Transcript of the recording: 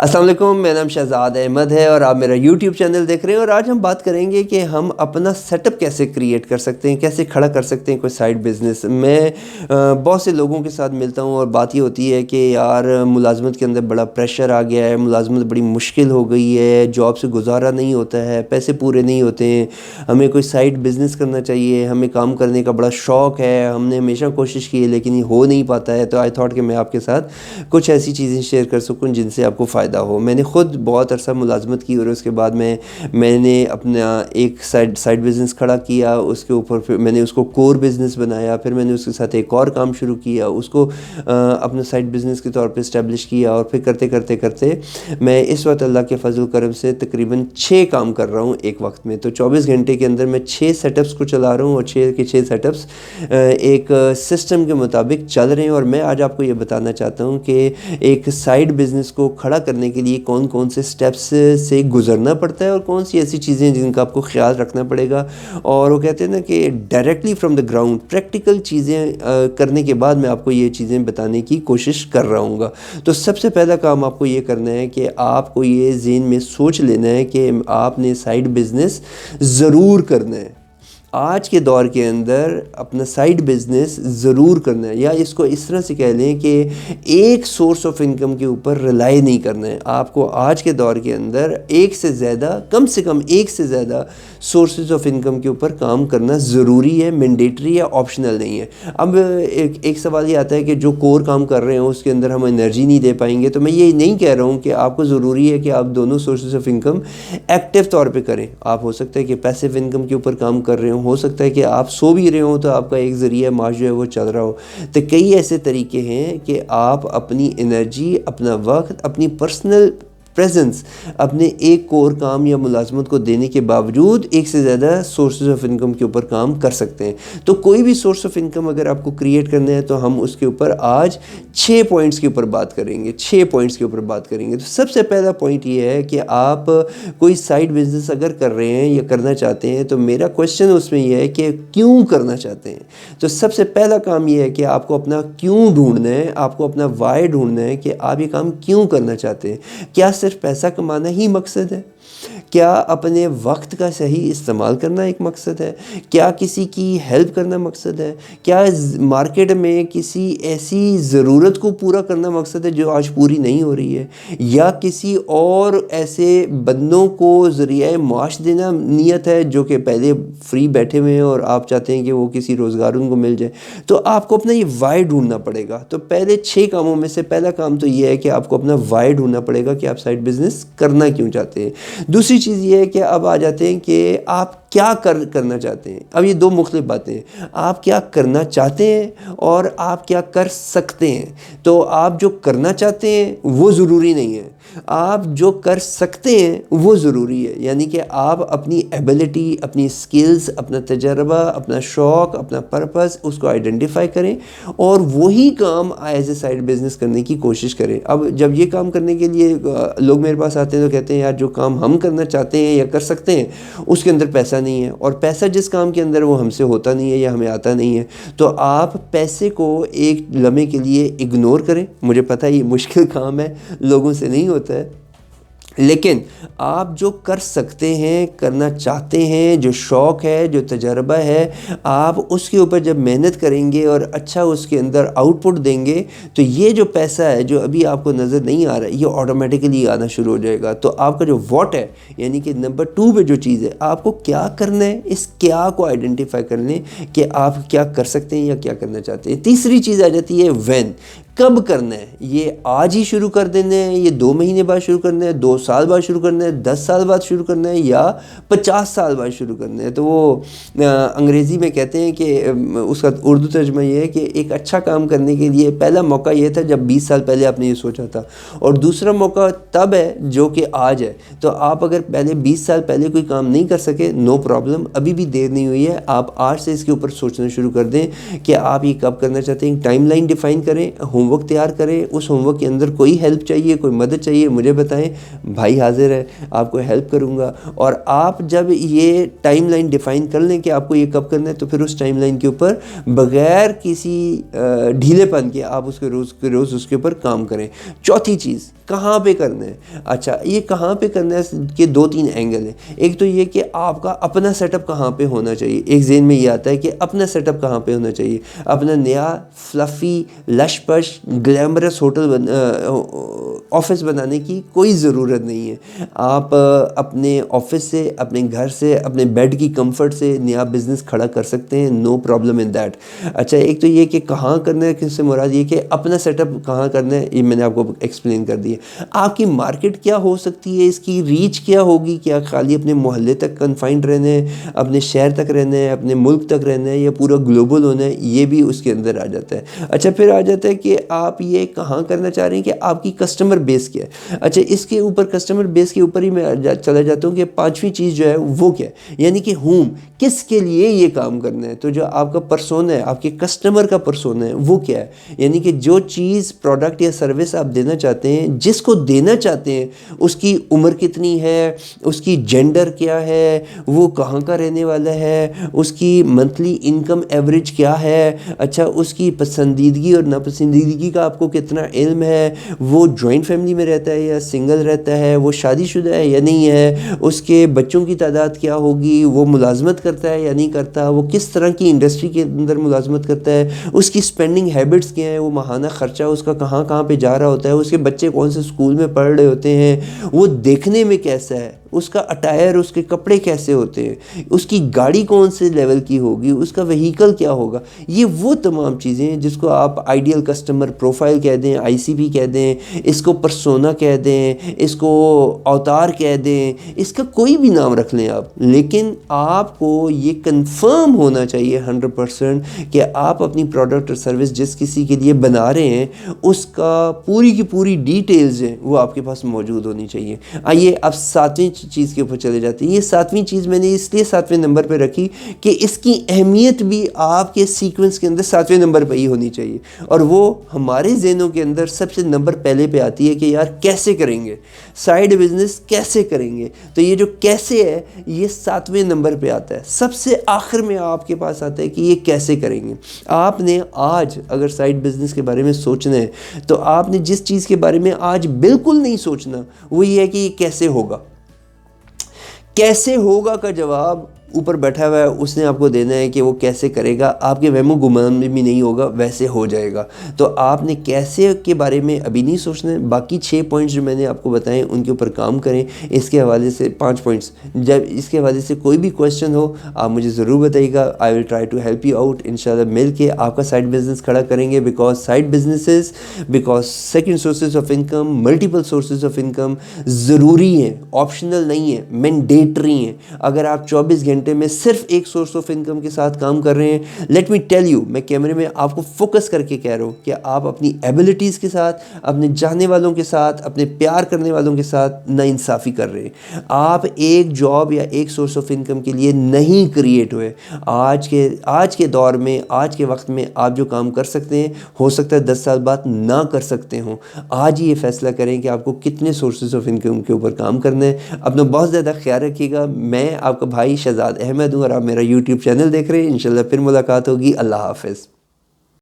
السلام علیکم، میرا نام شہزاد احمد ہے اور آپ میرا یوٹیوب چینل دیکھ رہے ہیں، اور آج ہم بات کریں گے کہ ہم اپنا سیٹ اپ کیسے کریٹ کر سکتے ہیں، کیسے کھڑا کر سکتے ہیں کوئی سائیڈ بزنس۔ میں بہت سے لوگوں کے ساتھ ملتا ہوں اور بات یہ ہوتی ہے کہ یار ملازمت کے اندر بڑا پریشر آ گیا ہے، ملازمت بڑی مشکل ہو گئی ہے، جاب سے گزارا نہیں ہوتا ہے، پیسے پورے نہیں ہوتے ہیں، ہمیں کوئی سائیڈ بزنس کرنا چاہیے، ہمیں کام کرنے کا بڑا شوق ہے، ہم نے ہمیشہ کوشش کی ہے لیکن یہ ہو نہیں پاتا ہے۔ تو آئی تھاٹ کہ میں آپ کے ساتھ کچھ ایسی چیزیں شیئر کر سکوں جن سے آپ کو فائدہ ہو۔ میں نے خود بہت عرصہ ملازمت کی اور اس کے بعد میں نے اپنا ایک سائیڈ بزنس کھڑا کیا، اس کے اوپر پھر میں نے اس کو کور بزنس بنایا، پھر میں نے اس کے ساتھ ایک اور کام شروع کیا، اس کو اپنا سائیڈ بزنس کے طور پہ اسٹیبلش کیا، اور پھر کرتے میں اس وقت اللہ کے فضل و کرم سے تقریباً 6 کام کر رہا ہوں ایک وقت میں۔ تو 24 گھنٹے کے اندر میں 6 سیٹ اپس کو چلا رہا ہوں، اور 6 کے 6 سیٹ اپس ایک سسٹم کے مطابق چل رہے ہیں۔ اور میں آج آپ کو یہ بتانا چاہتا ہوں کہ ایک سائیڈ بزنس کو کھڑا کرنے کے لیے کون کون سے سٹیپس سے گزرنا پڑتا ہے، اور کون سی ایسی چیزیں جن کا آپ کو خیال رکھنا پڑے گا۔ اور وہ کہتے ہیں نا کہ directly from the ground practical چیزیں کرنے کے بعد میں آپ کو یہ چیزیں بتانے کی کوشش کر رہا ہوں گا۔ تو سب سے پہلا کام آپ کو یہ کرنا ہے کہ آپ کو یہ ذہن میں سوچ لینا ہے کہ آپ نے سائیڈ بزنس ضرور کرنا ہے۔ آج کے دور کے اندر اپنا سائیڈ بزنس ضرور کرنا ہے، یا اس کو اس طرح سے کہہ لیں کہ ایک سورس آف انکم کے اوپر ریلائی نہیں کرنا ہے۔ آپ کو آج کے دور کے اندر ایک سے زیادہ، کم سے کم ایک سے زیادہ سورسز آف انکم کے اوپر کام کرنا ضروری ہے، مینڈیٹری ہے، آپشنل نہیں ہے۔ اب ایک سوال یہ آتا ہے کہ جو کور کام کر رہے ہیں اس کے اندر ہم انرجی نہیں دے پائیں گے، تو میں یہ نہیں کہہ رہا ہوں کہ آپ کو ضروری ہے کہ آپ دونوں سورسز آف انکم ایکٹیو طور پہ کریں۔ آپ ہو سکتا ہے کہ پیسیو انکم کے اوپر کام کر رہے ہو سکتا ہے کہ آپ سو بھی رہے ہوں تو آپ کا ایک ذریعہ معاش جو ہے وہ چل رہا ہو۔ تو کئی ایسے طریقے ہیں کہ آپ اپنی انرجی، اپنا وقت، اپنی پرسنل پریزنس اپنے ایک کور کام یا ملازمت کو دینے کے باوجود ایک سے زیادہ سورسز آف انکم کے اوپر کام کر سکتے ہیں۔ تو کوئی بھی سورس آف انکم اگر آپ کو کریٹ کرنا ہے تو ہم اس کے اوپر آج 6 پوائنٹس کے اوپر بات کریں گے، 6 پوائنٹس کے اوپر بات کریں گے۔ تو سب سے پہلا پوائنٹ یہ ہے کہ آپ کوئی سائیڈ بزنس اگر کر رہے ہیں یا کرنا چاہتے ہیں تو میرا کوشچن اس میں یہ ہے کہ کیوں کرنا چاہتے ہیں۔ تو سب سے پہلا کام یہ ہے کہ آپ کو اپنا کیوں ڈھونڈنا ہے، آپ کو اپنا وائی ڈھونڈنا ہے کہ آپ یہ کام کیوں کرنا چاہتے ہیں۔ کیا صرف پیسہ کمانا ہی مقصد ہے؟ کیا اپنے وقت کا صحیح استعمال کرنا ایک مقصد ہے؟ کیا کسی کی ہیلپ کرنا مقصد ہے؟ کیا مارکیٹ میں کسی ایسی ضرورت کو پورا کرنا مقصد ہے جو آج پوری نہیں ہو رہی ہے؟ یا کسی اور ایسے بندوں کو ذریعہ معاش دینا نیت ہے جو کہ پہلے فری بیٹھے ہوئے ہیں اور آپ چاہتے ہیں کہ وہ کسی روزگار ان کو مل جائے؟ تو آپ کو اپنا یہ وائی ڈھونڈنا پڑے گا۔ تو پہلے 6 کاموں میں سے پہلا کام تو یہ ہے کہ آپ کو اپنا وائی ڈھونڈنا پڑے گا کہ آپ سائیڈ بزنس کرنا کیوں چاہتے ہیں۔ دوسری چیز یہ ہے کہ اب آ جاتے ہیں کہ آپ کیا کرنا چاہتے ہیں۔ اب یہ 2 مختلف باتیں ہیں، آپ کیا کرنا چاہتے ہیں اور آپ کیا کر سکتے ہیں۔ تو آپ جو کرنا چاہتے ہیں وہ ضروری نہیں ہے، آپ جو کر سکتے ہیں وہ ضروری ہے۔ یعنی کہ آپ اپنی ایبلٹی، اپنی سکلز، اپنا تجربہ، اپنا شوق، اپنا پرپس اس کو آئیڈینٹیفائی کریں اور وہی کام ایز اے سائیڈ بزنس کرنے کی کوشش کریں۔ اب جب یہ کام کرنے کے لیے لوگ میرے پاس آتے ہیں تو کہتے ہیں یار جو کام ہم کرنا چاہتے ہیں یا کر سکتے ہیں اس کے اندر پیسہ نہیں ہے، اور پیسہ جس کام کے اندر وہ ہم سے ہوتا نہیں ہے یا ہمیں آتا نہیں ہے۔ تو آپ پیسے کو ایک لمحے کے لیے اگنور کریں۔ مجھے پتہ ہے یہ مشکل کام ہے، لوگوں سے نہیں ہوتا ہے، لیکن آپ جو کر سکتے ہیں، کرنا چاہتے ہیں، جو شوق ہے، جو تجربہ ہے، آپ اس کے اوپر جب محنت کریں گے اور اچھا اس کے اندر آؤٹ پٹ دیں گے تو یہ جو پیسہ ہے جو ابھی آپ کو نظر نہیں آ رہا ہے یہ آٹومیٹیکلی آنا شروع ہو جائے گا۔ تو آپ کا جو واٹ ہے، یعنی کہ نمبر 2 پہ جو چیز ہے آپ کو کیا کرنا ہے، اس کیا کو آئیڈینٹیفائی کر لیں کہ آپ کیا کر سکتے ہیں یا کیا کرنا چاہتے ہیں۔ تیسری چیز آ جاتی ہے وین، کب کرنا ہے۔ یہ آج ہی شروع کر دینا ہے، یہ 2 مہینے بعد شروع کرنا ہے، 2 سال بعد شروع کرنا ہے، 10 سال بعد شروع کرنا ہے، یا 50 سال بعد شروع کرنا ہے۔ تو وہ انگریزی میں کہتے ہیں کہ اس کا اردو ترجمہ یہ ہے کہ ایک اچھا کام کرنے کے لیے پہلا موقع یہ تھا جب 20 سال پہلے آپ نے یہ سوچا تھا، اور دوسرا موقع تب ہے جو کہ آج ہے۔ تو آپ اگر پہلے 20 سال پہلے کوئی کام نہیں کر سکے، نو پرابلم، ابھی بھی دیر نہیں ہوئی ہے، آپ آج سے اس کے اوپر سوچنا شروع کر دیں کہ آپ یہ کب کرنا چاہتے ہیں۔ ٹائم لائن ڈیفائن کریں، ہوم ورک تیار کریں, اس ہوم ورک کے اندر کوئی ہیلپ چاہیے, کوئی مدد چاہیے, مجھے بتائیں, بھائی حاضر ہے, آپ کو ہیلپ کروں گا. اور آپ جب یہ ٹائم لائن ڈیفائن کر لیں کہ آپ کو یہ کب کرنا ہے, تو پھر اس ٹائم لائن کے اوپر بغیر کسی ڈھیلے پن کے آپ اس کے روز اس کے اوپر کام کریں. چوتھی چیز, کہاں پہ کرنا ہے. اچھا, یہ کہاں پہ کرنا ہے کہ 2-3 اینگل ہیں. ایک تو یہ کہ آپ کا اپنا سیٹ اپ کہاں پہ ہونا چاہیے. ایک ذہن میں یہ آتا ہے کہ اپنا سیٹ اپ کہاں پہ ہونا چاہیے. اپنا نیا fluffy لش push glamorous hotel office بنانے کی کوئی ضرورت نہیں ہے. آپ اپنے آفس سے, اپنے گھر سے, اپنے بیڈ کی کمفرٹ سے نیا بزنس کھڑا کر سکتے ہیں, نو پرابلم ان دیٹ. اچھا, ایک تو یہ کہ کہاں کرنا ہے, کس سے مراد یہ کہ اپنا سیٹ اپ کہاں کرنا ہے, یہ میں نے آپ کو ایکسپلین کر دیا. آپ کی مارکیٹ کیا ہو سکتی ہے, اس کی ریچ کیا ہوگی, کیا خالی اپنے محلے تک کنفائنڈ رہنا ہے, اپنے شہر تک رہنا ہے, اپنے ملک تک رہنا ہے, یا پورا گلوبل ہونا ہے, یہ بھی اس کے اندر آ جاتا ہے. اچھا, پھر آ جاتا ہے کہ آپ یہ کہاں کرنا چاہ رہے ہیں, کہ آپ کی کسٹمر بیس کیا ہے. اچھا, اس کے اوپر کسٹمر بیس کے اوپر ہی میں چلا جاتا ہوں کہ 5ویں چیز جو ہے وہ کیا ہے, یعنی کہ کس کے لیے یہ کام کرنا ہے. تو جو آپ کا پرسونا ہے, آپ کے کسٹمر کا پرسونا ہے, وہ کیا ہے, یعنی کہ جو چیز پروڈکٹ یا سروس آپ دینا چاہتے ہیں, جس کو دینا چاہتے ہیں, اس کی عمر کتنی ہے, اس کی جینڈر کیا ہے, وہ کہاں کا رہنے والا ہے, اس کی منتھلی انکم ایوریج کیا ہے. اچھا, اس کی پسندیدگی اور ناپسندیدگی کا آپ کو کتنا علم ہے, وہ جوائنٹ فیملی میں رہتا ہے یا سنگل رہتا ہے, وہ شادی شدہ ہے یا نہیں ہے, اس کے بچوں کی تعداد کیا ہوگی, وہ ملازمت کرتا ہے یا نہیں کرتا, وہ کس طرح کی انڈسٹری کے اندر ملازمت کرتا ہے, اس کی اسپینڈنگ ہیبٹس کیا ہیں, وہ ماہانہ خرچہ اس کا کہاں کہاں پہ جا رہا ہوتا ہے, اس کے بچے کون سے اسکول میں پڑھ رہے ہوتے ہیں, وہ دیکھنے میں کیسا ہے, اس کا اٹائر, اس کے کپڑے کیسے ہوتے ہیں, اس کی گاڑی کون سے لیول کی ہوگی, اس کا وہیکل کیا ہوگا. یہ وہ تمام چیزیں ہیں جس کو آپ آئیڈیل کسٹمر پروفائل کہہ دیں, ICP کہہ دیں, اس کو پرسونا کہہ دیں, اس کو اوتار کہہ دیں, اس کا کوئی بھی نام رکھ لیں آپ, لیکن آپ کو یہ کنفرم ہونا چاہیے 100% کہ آپ اپنی پروڈکٹ اور سروس جس کسی کے لیے بنا رہے ہیں, اس کا پوری کی پوری ڈیٹیلز ہیں وہ آپ کے پاس موجود ہونی چاہیے. آئیے اب 7ویں چیز کے اوپر چلے جاتے ہیں. یہ 7ویں چیز میں نے اس لیے 7ویں نمبر پہ رکھی کہ اس کی اہمیت بھی آپ کے سیکوینس کے اندر 7ویں نمبر پہ ہی ہونی چاہیے, اور وہ ہمارے ذہنوں کے اندر سب سے نمبر پہلے پہ آتی ہے کہ یار کیسے کریں گے, سائیڈ بزنس کیسے کریں گے. تو یہ جو کیسے ہے, یہ 7ویں نمبر پہ آتا ہے. سب سے آخر میں آپ کے پاس آتا ہے کہ یہ کیسے کریں گے. آپ نے آج اگر سائیڈ بزنس کے بارے میں سوچنا ہے, تو آپ نے جس چیز کے بارے میں آج بالکل نہیں سوچنا, وہ یہ ہے کہ یہ کیسے ہوگا. کیسے ہوگا کا جواب اوپر بیٹھا ہوا ہے, اس نے آپ کو دینا ہے کہ وہ کیسے کرے گا. آپ کے وہم و گمان میں بھی نہیں ہوگا, ویسے ہو جائے گا. تو آپ نے کیسے کے بارے میں ابھی نہیں سوچنا ہے. باقی 6 پوائنٹس جو میں نے آپ کو بتائیں ان کے اوپر کام کریں. اس کے حوالے سے 5 پوائنٹس, جب اس کے حوالے سے کوئی بھی کویسچن ہو آپ مجھے ضرور بتائیے گا. I will try to help you out. انشاءاللہ مل کے آپ کا سائڈ بزنس کھڑا کریں گے, because side businesses, because second sources of income, multiple sources of income ضروری ہیں, آپشنل نہیں ہیں, مینڈیٹری ہیں. اگر آپ 24 گھنٹے میں صرف ایک سورس آف انکم کے ساتھ کام کر رہے ہیں, لیٹ می ٹیل یو, میں کیمرے میں آپ کو فوکس کر کے کہہ رہا ہوں کہ آپ اپنی ایبلٹیز کے ساتھ, اپنے چاہنے والوں کے ساتھ, اپنے پیار کرنے والوں کے ساتھ ناانصافی کر رہے ہیں. آپ ایک جاب یا ایک سورس آف انکم کے لیے نہیں کریٹ ہوئے. آج کے دور میں, آج کے وقت میں آپ جو کام کر سکتے ہیں, ہو سکتا ہے 10 سال بعد نہ کر سکتے ہوں. آج ہی یہ فیصلہ کریں کہ آپ کو کتنے سورسز آف انکم کے اوپر کام کرنا ہے. اپنا بہت زیادہ خیال رکھیے گا. میں آپ کا بھائی شہزاد احمد ہوں, اور آپ میرا YouTube چینل دیکھ رہے ہیں. انشاءاللہ پھر ملاقات ہوگی. اللہ حافظ.